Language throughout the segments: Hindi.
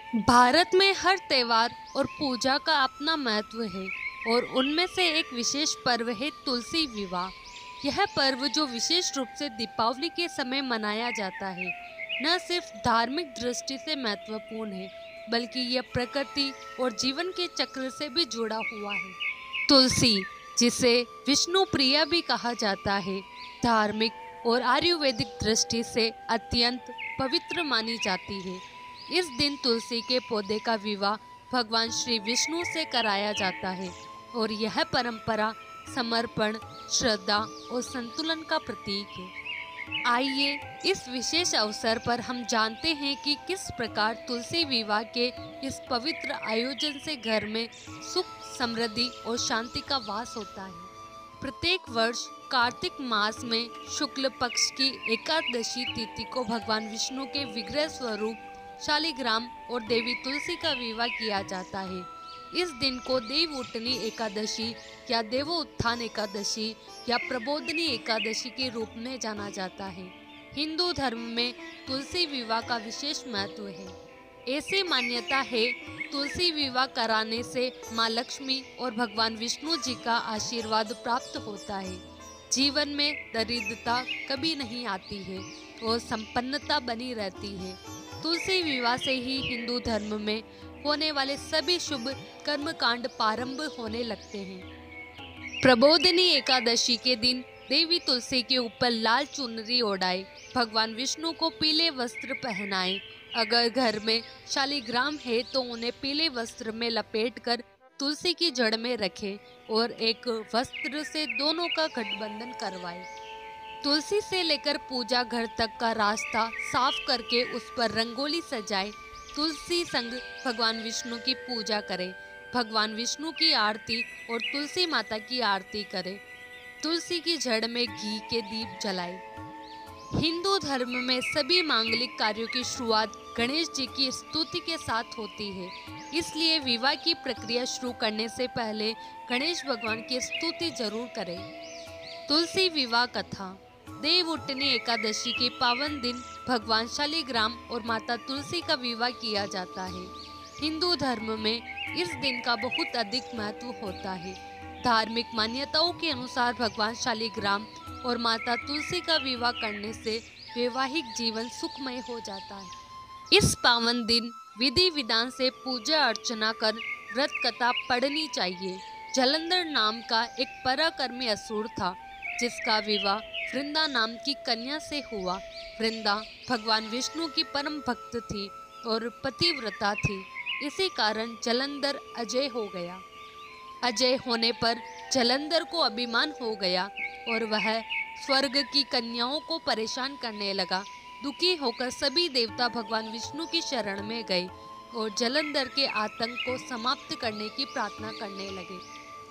भारत में हर त्योहार और पूजा का अपना महत्व है और उनमें से एक विशेष पर्व है तुलसी विवाह। यह पर्व जो विशेष रूप से दीपावली के समय मनाया जाता है, न सिर्फ धार्मिक दृष्टि से महत्वपूर्ण है, बल्कि यह प्रकृति और जीवन के चक्र से भी जुड़ा हुआ है। तुलसी, जिसे विष्णु प्रिया भी कहा जाता है, धार्मिक और आयुर्वेदिक दृष्टि से अत्यंत पवित्र मानी जाती है। इस दिन तुलसी के पौधे का विवाह भगवान श्री विष्णु से कराया जाता है और यह परंपरा समर्पण, श्रद्धा और संतुलन का प्रतीक है। आइए इस विशेष अवसर पर हम जानते हैं कि किस प्रकार तुलसी विवाह के इस पवित्र आयोजन से घर में सुख, समृद्धि और शांति का वास होता है। प्रत्येक वर्ष कार्तिक मास में शुक्ल पक्ष की एकादशी तिथि को भगवान विष्णु के विग्रह स्वरूप शालिग्राम और देवी तुलसी का विवाह किया जाता है। इस दिन को देवउठनी एकादशी या देवोत्थान एकादशी या प्रबोधनी एकादशी के रूप में जाना जाता है। हिंदू धर्म में तुलसी विवाह का विशेष महत्व है। ऐसी मान्यता है, तुलसी विवाह कराने से माँ लक्ष्मी और भगवान विष्णु जी का आशीर्वाद प्राप्त होता है। जीवन में दरिद्रता कभी नहीं आती है और संपन्नता बनी रहती है। तुलसी विवाह से ही हिंदू धर्म में होने वाले सभी शुभ कर्मकांड प्रारंभ होने लगते हैं। प्रबोधिनी एकादशी के दिन देवी तुलसी के ऊपर लाल चुनरी ओढ़ाए, भगवान विष्णु को पीले वस्त्र पहनाए। अगर घर में शालिग्राम है तो उन्हें पीले वस्त्र में लपेटकर तुलसी की जड़ में रखें और एक वस्त्र से दोनों का गठबंधन करवाए। तुलसी से लेकर पूजा घर तक का रास्ता साफ करके उस पर रंगोली सजाए। तुलसी संग भगवान विष्णु की पूजा करें, भगवान विष्णु की आरती और तुलसी माता की आरती करें। तुलसी की जड़ में घी के दीप जलाए। हिंदू धर्म में सभी मांगलिक कार्यों की शुरुआत गणेश जी की स्तुति के साथ होती है, इसलिए विवाह की प्रक्रिया शुरू करने से पहले गणेश भगवान की स्तुति जरूर करें। तुलसी विवाह कथा। देवउठनी एकादशी के पावन दिन भगवान शालिग्राम और माता तुलसी का विवाह किया जाता है। हिंदू धर्म में इस दिन का बहुत अधिक महत्व होता है। धार्मिक मान्यताओं के अनुसार भगवान शालिग्राम और माता तुलसी का विवाह करने से वैवाहिक जीवन सुखमय हो जाता है। इस पावन दिन विधि विधान से पूजा अर्चना कर व्रत कथा पढ़नी चाहिए। जलंधर नाम का एक पराक्रमी असुर था, जिसका विवाह वृंदा नाम की कन्या से हुआ। वृंदा भगवान विष्णु की परम भक्त थी और पतिव्रता थी। इसी कारण जलंधर अजय हो गया। अजय होने पर जलंधर को अभिमान हो गया और वह स्वर्ग की कन्याओं को परेशान करने लगा। दुखी होकर सभी देवता भगवान विष्णु की शरण में गए और जलंधर के आतंक को समाप्त करने की प्रार्थना करने लगे।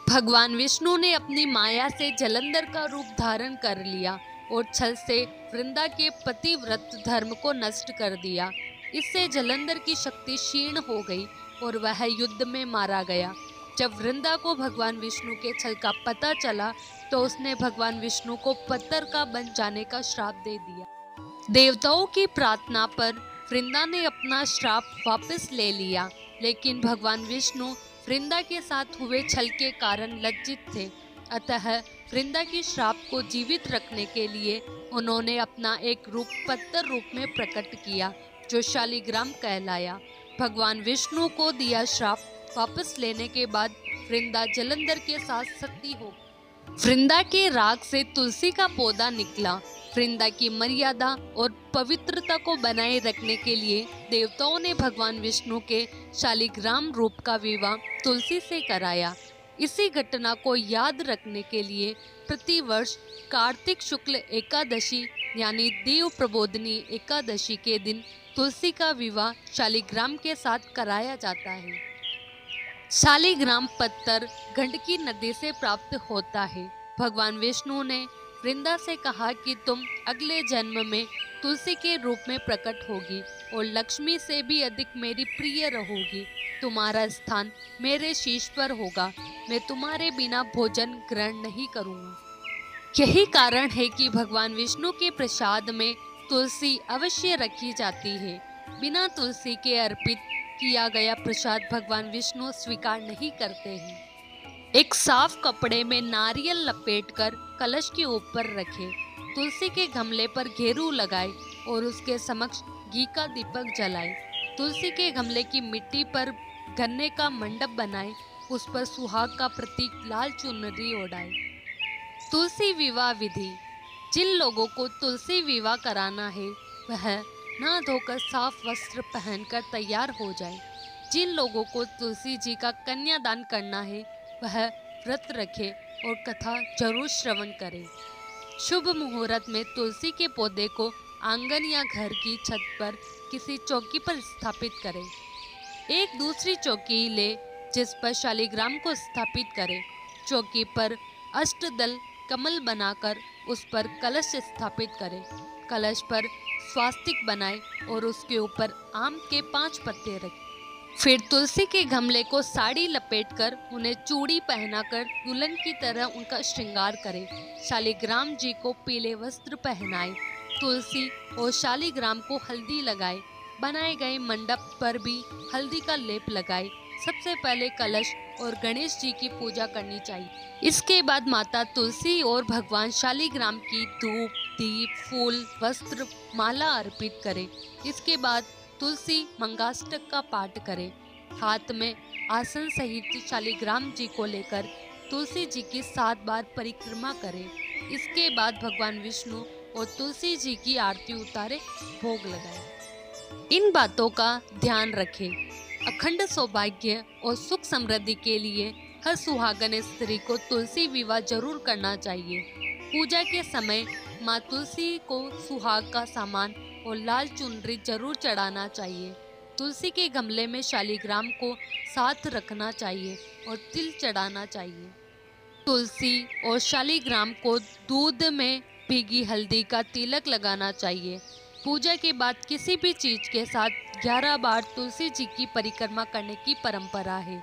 भगवान विष्णु ने अपनी माया से जलंधर का रूप धारण कर लिया और छल से वृंदा के पतिव्रत धर्म को नष्ट कर दिया। इससे जलंधर की शक्ति क्षीण हो गई और वह युद्ध में मारा गया। जब वृंदा को भगवान विष्णु के छल का पता चला तो उसने भगवान विष्णु को पत्थर का बन जाने का श्राप दे दिया। देवताओं की प्रार्थना पर वृंदा ने अपना श्राप वापस ले लिया, लेकिन भगवान विष्णु वृंदा के साथ हुए छल के कारण लज्जित थे। अतः वृंदा की श्राप को जीवित रखने के लिए उन्होंने अपना एक रूप पत्थर रूप में प्रकट किया, जो शालिग्राम कहलाया। भगवान विष्णु को दिया श्राप वापस लेने के बाद वृंदा जलंधर के साथ सती हो। वृंदा के राग से तुलसी का पौधा निकला। वृंदा की मर्यादा और पवित्रता को बनाए रखने के लिए देवताओं ने भगवान विष्णु के शालिग्राम रूप का विवाह तुलसी से कराया। इसी घटना को याद रखने के लिए प्रतिवर्ष कार्तिक शुक्ल एकादशी यानी देव प्रबोधनी एकादशी के दिन तुलसी का विवाह शालिग्राम के साथ कराया जाता है। शालिग्राम पत्थर गंडकी नदी से प्राप्त होता है। भगवान विष्णु ने वृंदा से कहा कि तुम अगले जन्म में तुलसी के रूप में प्रकट होगी और लक्ष्मी से भी अधिक मेरी प्रिय रहोगी। तुम्हारा स्थान मेरे शीश पर होगा। मैं तुम्हारे बिना भोजन ग्रहण नहीं करूँगा। यही कारण है कि भगवान विष्णु के प्रसाद में तुलसी अवश्य रखी जाती है। बिना तुलसी के अर्पित किया गया प्रसाद भगवान विष्णु स्वीकार नहीं करते हैं। एक साफ कपड़े में नारियल लपेटकर कलश के ऊपर रखे, तुलसी के गमले पर घेरू लगाए और उसके समक्ष घी का दीपक जलाए। तुलसी के गमले की मिट्टी पर गन्ने का मंडप बनाए, उस पर सुहाग का प्रतीक लाल चुनरी ओढ़ाए। तुलसी विवाह विधि। जिन लोगों को तुलसी विवाह कराना है वह नहा धोकर साफ वस्त्र पहनकर तैयार हो जाए। जिन लोगों को तुलसी जी का कन्यादान करना है वह व्रत रखे और कथा जरूर श्रवण करे। शुभ मुहूर्त में तुलसी के पौधे को आंगन या घर की छत पर किसी चौकी पर स्थापित करें। एक दूसरी चौकी ले जिस पर शालिग्राम को स्थापित करें। चौकी पर अष्टदल कमल बनाकर उस पर कलश स्थापित करें। कलश पर स्वास्तिक बनाए और उसके ऊपर आम के 5 पत्ते रखें। फिर तुलसी के गमले को साड़ी लपेटकर उन्हें चूड़ी पहनाकर दुल्हन की तरह उनका श्रृंगार करें। शालिग्राम जी को पीले वस्त्र पहनाए। तुलसी और शालिग्राम को हल्दी लगाए। बनाए गए मंडप पर भी हल्दी का लेप लगाए। सबसे पहले कलश और गणेश जी की पूजा करनी चाहिए। इसके बाद माता तुलसी और भगवान शालिग्राम की धूप, दीप, फूल, वस्त्र, माला अर्पित करें। इसके बाद तुलसी मंगाष्टक का पाठ करें। हाथ में आसन सहित शालिग्राम जी को लेकर तुलसी जी की 7 बार परिक्रमा करें। इसके बाद भगवान विष्णु और तुलसी जी की आरती उतारे, भोग लगाएं। इन बातों का ध्यान रखें। अखंड सौभाग्य और सुख समृद्धि के लिए हर सुहागन स्त्री को तुलसी विवाह जरूर करना चाहिए। पूजा के समय माँ तुलसी को सुहाग का सामान और लाल चुनरी जरूर चढ़ाना चाहिए। तुलसी के गमले में शालिग्राम को साथ रखना चाहिए और तिल चढ़ाना चाहिए। तुलसी और शालिग्राम को दूध में भीगी हल्दी का तिलक लगाना चाहिए। पूजा के बाद किसी भी चीज के साथ 11 बार तुलसी जी की परिक्रमा करने की परंपरा है।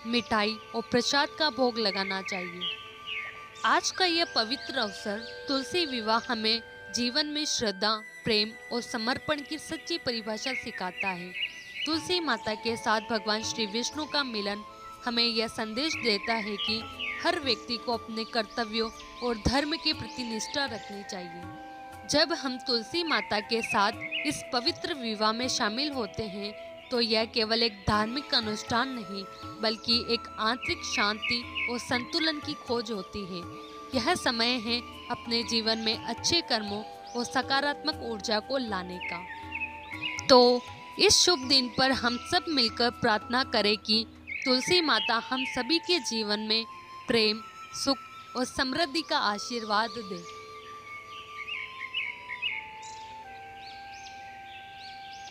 मिठाई और प्रसाद का भोग लगाना चाहिए। आज का यह पवित्र अवसर तुलसी विवाह हमें जीवन में श्रद्धा, प्रेम और समर्पण की सच्ची परिभाषा सिखाता है। तुलसी माता के साथ भगवान श्री विष्णु का मिलन हमें यह संदेश देता है कि हर व्यक्ति को अपने कर्तव्यों और धर्म के प्रति निष्ठा रखनी चाहिए। जब हम तुलसी माता के साथ इस पवित्र विवाह में शामिल होते हैं तो यह केवल एक धार्मिक अनुष्ठान नहीं बल्कि एक आंतरिक शांति और संतुलन की खोज होती है। यह समय है अपने जीवन में अच्छे कर्मों और सकारात्मक ऊर्जा को लाने का। तो इस शुभ दिन पर हम सब मिलकर प्रार्थना करें कि तुलसी माता हम सभी के जीवन में प्रेम, सुख और समृद्धि का आशीर्वाद दे।